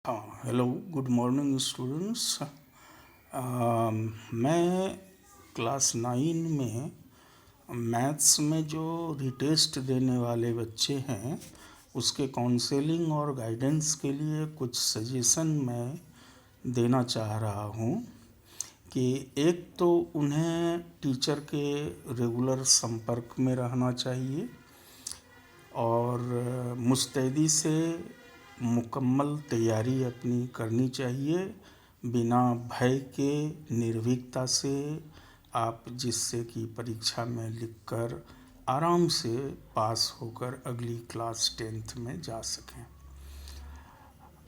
हाँ, hello, good morning students. मैं class 9 में मैथ्स में जो रिटेस्ट देने वाले बच्चे हैं उसके काउंसलिंग और गाइडेंस के लिए कुछ सजेशन मैं देना चाह रहा हूँ कि एक तो उन्हें टीचर के रेगुलर संपर्क में रहना चाहिए और मुस्तैदी से मुकम्मल तैयारी अपनी करनी चाहिए। बिना भय के निर्भीकता से आप जिससे कि परीक्षा में लिखकर आराम से पास होकर अगली क्लास 10th में जा सकें।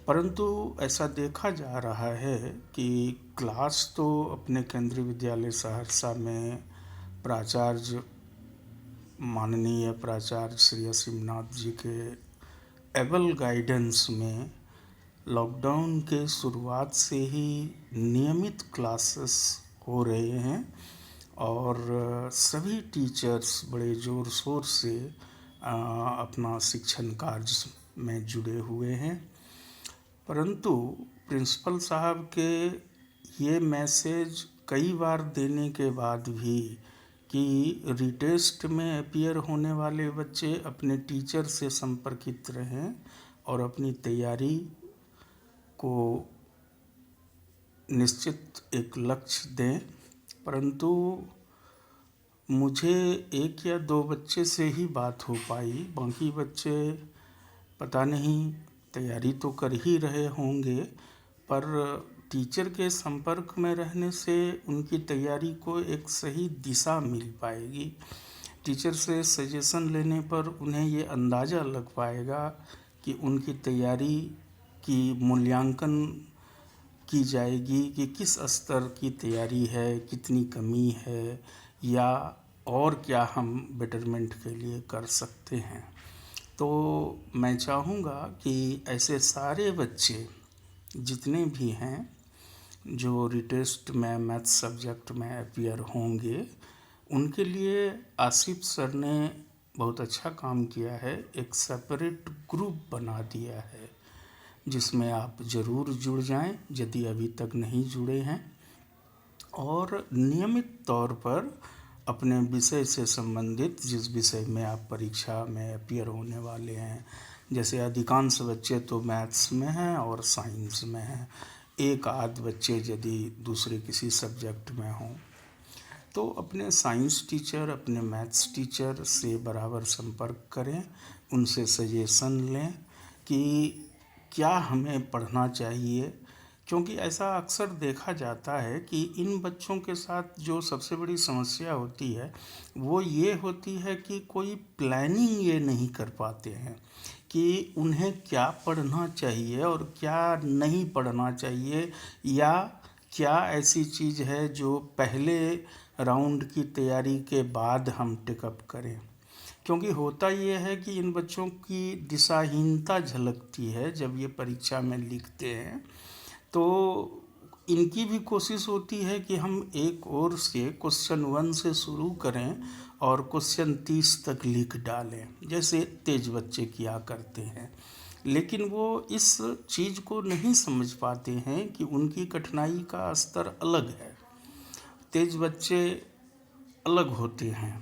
परंतु ऐसा देखा जा रहा है कि क्लास तो अपने केंद्रीय विद्यालय सहरसा में प्राचार्य माननीय प्राचार्य श्री असीमनाथ जी के एबल गाइडेंस में लॉकडाउन के शुरुआत से ही नियमित क्लासेस हो रहे हैं और सभी टीचर्स बड़े ज़ोर शोर से अपना शिक्षण कार्य में जुड़े हुए हैं। परंतु प्रिंसिपल साहब के ये मैसेज कई बार देने के बाद भी कि रिटेस्ट में अपीयर होने वाले बच्चे अपने टीचर से संपर्कित रहें और अपनी तैयारी को निश्चित एक लक्ष्य दें। परंतु मुझे एक या दो बच्चे से ही बात हो पाई, बाकी बच्चे पता नहीं तैयारी तो कर ही रहे होंगे, पर टीचर के संपर्क में रहने से उनकी तैयारी को एक सही दिशा मिल पाएगी। टीचर से सजेशन लेने पर उन्हें ये अंदाज़ा लग पाएगा कि उनकी तैयारी की मूल्यांकन की जाएगी कि किस स्तर की तैयारी है, कितनी कमी है या और क्या हम बेटरमेंट के लिए कर सकते हैं। तो मैं चाहूँगा कि ऐसे सारे बच्चे जितने भी हैं जो रिटेस्ट में मैथ्स सब्जेक्ट में अपीयर होंगे, उनके लिए आसिफ सर ने बहुत अच्छा काम किया है। एक सेपरेट ग्रुप बना दिया है जिसमें आप ज़रूर जुड़ जाएं यदि अभी तक नहीं जुड़े हैं और नियमित तौर पर अपने विषय से संबंधित जिस विषय में आप परीक्षा में अपीयर होने वाले हैं, जैसे अधिकांश बच्चे तो मैथ्स में हैं और साइंस में हैं, एक आध बच्चे यदि दूसरे किसी सब्जेक्ट में हों, तो अपने साइंस टीचर, अपने मैथ्स टीचर से बराबर संपर्क करें, उनसे सजेशन लें कि क्या हमें पढ़ना चाहिए। क्योंकि ऐसा अक्सर देखा जाता है कि इन बच्चों के साथ जो सबसे बड़ी समस्या होती है वो ये होती है कि कोई प्लानिंग ये नहीं कर पाते हैं कि उन्हें क्या पढ़ना चाहिए और क्या नहीं पढ़ना चाहिए, या क्या ऐसी चीज़ है जो पहले राउंड की तैयारी के बाद हम टेकअप करें। क्योंकि होता ये है कि इन बच्चों की दिशाहीनता झलकती है जब ये परीक्षा में लिखते हैं, तो इनकी भी कोशिश होती है कि हम एक ओर से क्वेश्चन 1 से शुरू करें और क्वेश्चन 30 तक लिख डालें, जैसे तेज बच्चे किया करते हैं। लेकिन वो इस चीज़ को नहीं समझ पाते हैं कि उनकी कठिनाई का स्तर अलग है। तेज बच्चे अलग होते हैं,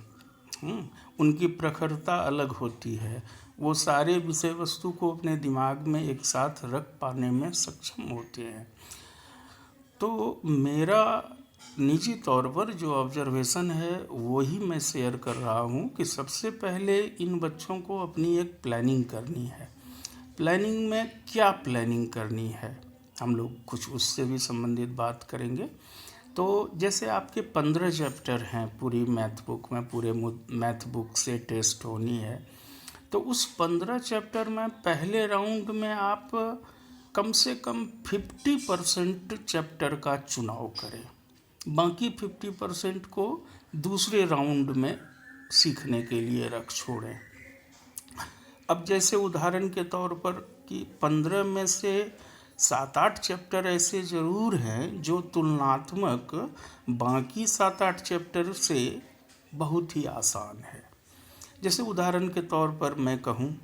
उनकी प्रखरता अलग होती है, वो सारे विषय वस्तु को अपने दिमाग में एक साथ रख पाने में सक्षम होते हैं। तो मेरा निजी तौर पर जो ऑब्जर्वेशन है वही मैं शेयर कर रहा हूँ कि सबसे पहले इन बच्चों को अपनी एक प्लानिंग करनी है। प्लानिंग में क्या प्लानिंग करनी है, हम लोग कुछ उससे भी संबंधित बात करेंगे। तो जैसे आपके 15 चैप्टर हैं पूरी मैथ बुक में, पूरे मैथ बुक से टेस्ट होनी है, तो उस 15 चैप्टर में पहले राउंड में आप कम से कम 50% चैप्टर का चुनाव करें, बाकी 50% को दूसरे राउंड में सीखने के लिए रख छोड़ें। अब जैसे उदाहरण के तौर पर कि 15 में से 7-8 चैप्टर ऐसे ज़रूर हैं जो तुलनात्मक बाकी 7-8 चैप्टर से बहुत ही आसान है। जैसे उदाहरण के तौर पर मैं कहूँ,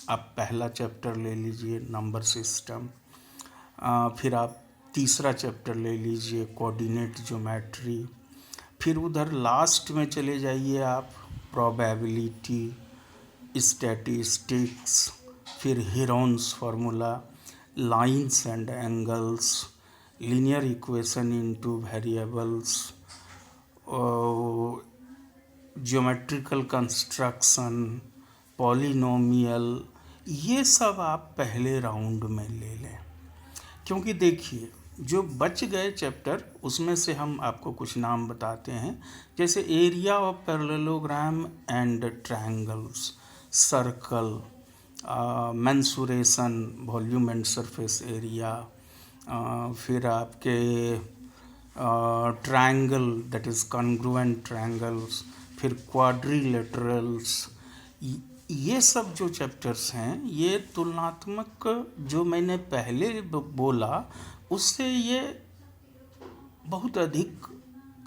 आप पहला चैप्टर ले लीजिए, नंबर सिस्टम। फिर आप तीसरा चैप्टर ले लीजिए कोऑर्डिनेट ज्योमेट्री। फिर उधर लास्ट में चले जाइए आप प्रोबेबिलिटी, स्टैटिस्टिक्स, फिर Heron's formula, lines and angles, linear equation into variables, geometrical construction, polynomial, ये सब आप पहले राउंड में ले लें। क्योंकि देखिए जो बच गए चैप्टर उसमें से हम आपको कुछ नाम बताते हैं, जैसे area of parallelogram and triangles, circle, mensuration, volume and surface area, फिर आपके triangle that is congruent triangles, फिर क्वाड्रिलेटरल्स, ये सब जो चैप्टर्स हैं ये तुलनात्मक जो मैंने पहले बोला उससे ये बहुत अधिक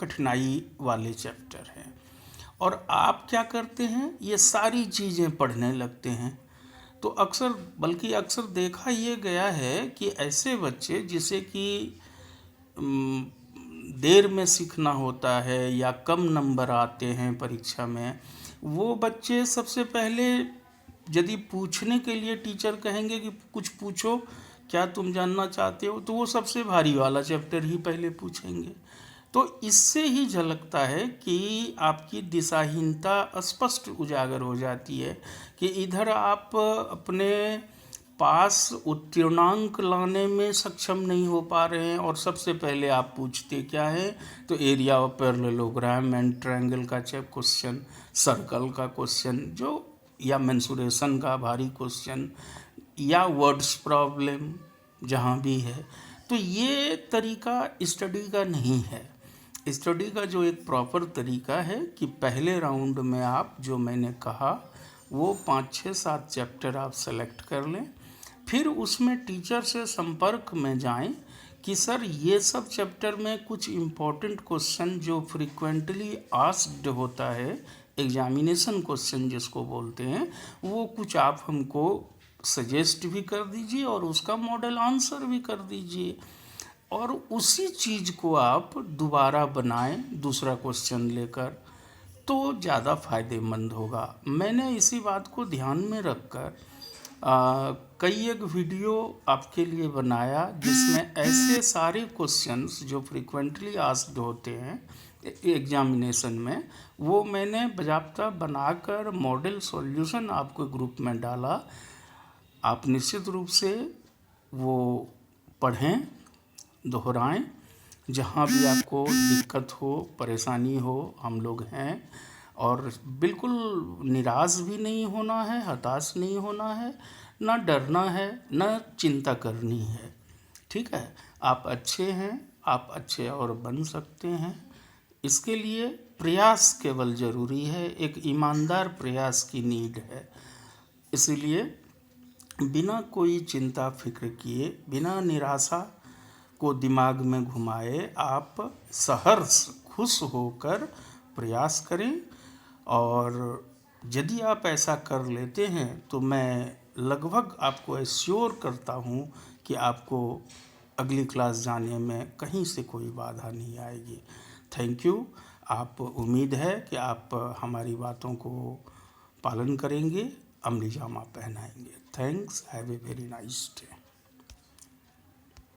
कठिनाई वाले चैप्टर हैं। और आप क्या करते हैं, ये सारी चीज़ें पढ़ने लगते हैं तो अक्सर देखा ये गया है कि ऐसे बच्चे जिसे कि देर में सीखना होता है या कम नंबर आते हैं परीक्षा में, वो बच्चे सबसे पहले यदि पूछने के लिए टीचर कहेंगे कि कुछ पूछो, क्या तुम जानना चाहते हो, तो वो सबसे भारी वाला चैप्टर ही पहले पूछेंगे। तो इससे ही झलकता है कि आपकी दिशाहीनता स्पष्ट उजागर हो जाती है कि इधर आप अपने पास उत्तीर्णांक लाने में सक्षम नहीं हो पा रहे हैं और सबसे पहले आप पूछते क्या है, तो area of parallelogram and triangle का क्वेश्चन, सर्कल का क्वेश्चन जो, या मेंसुरेशन का भारी क्वेश्चन, या वर्ड्स प्रॉब्लम जहाँ भी है। तो ये तरीका स्टडी का नहीं है। स्टडी का जो एक प्रॉपर तरीका है कि पहले राउंड में आप जो मैंने कहा वो 5, 6, 7 चैप्टर आप सेलेक्ट कर लें, फिर उसमें टीचर से संपर्क में जाएं कि सर ये सब चैप्टर में कुछ इम्पोर्टेंट क्वेश्चन जो फ्रीक्वेंटली आस्क्ड होता है, एग्जामिनेशन क्वेश्चन जिसको बोलते हैं, वो कुछ आप हमको सजेस्ट भी कर दीजिए और उसका मॉडल आंसर भी कर दीजिए, और उसी चीज़ को आप दोबारा बनाएं दूसरा क्वेश्चन लेकर, तो ज़्यादा फ़ायदेमंद होगा। मैंने इसी बात को ध्यान में रखकर कई एक वीडियो आपके लिए बनाया जिसमें ऐसे सारे क्वेश्चंस जो फ्रीक्वेंटली आस्क्ड होते हैं एग्जामिनेशन में, वो मैंने बाकायदा बनाकर मॉडल सॉल्यूशन आपको ग्रुप में डाला। आप निश्चित रूप से वो पढ़ें, दोहराएं, जहाँ भी आपको दिक्कत हो, परेशानी हो, हम लोग हैं। और बिल्कुल निराश भी नहीं होना है, हताश नहीं होना है, ना डरना है, ना चिंता करनी है। ठीक है, आप अच्छे हैं, आप अच्छे और बन सकते हैं। इसके लिए प्रयास केवल ज़रूरी है, एक ईमानदार प्रयास की नीड है। इसलिए बिना कोई चिंता फिक्र किए, बिना निराशा को दिमाग में घुमाए, आप सहर्ष खुश होकर प्रयास करें। और यदि आप ऐसा कर लेते हैं तो मैं लगभग आपको एश्योर करता हूँ कि आपको अगली क्लास जाने में कहीं से कोई बाधा नहीं आएगी। Thank you. आप उम्मीद है कि आप हमारी बातों को पालन करेंगे, अमली जामा पहनाएंगे। Thanks, have a very nice day.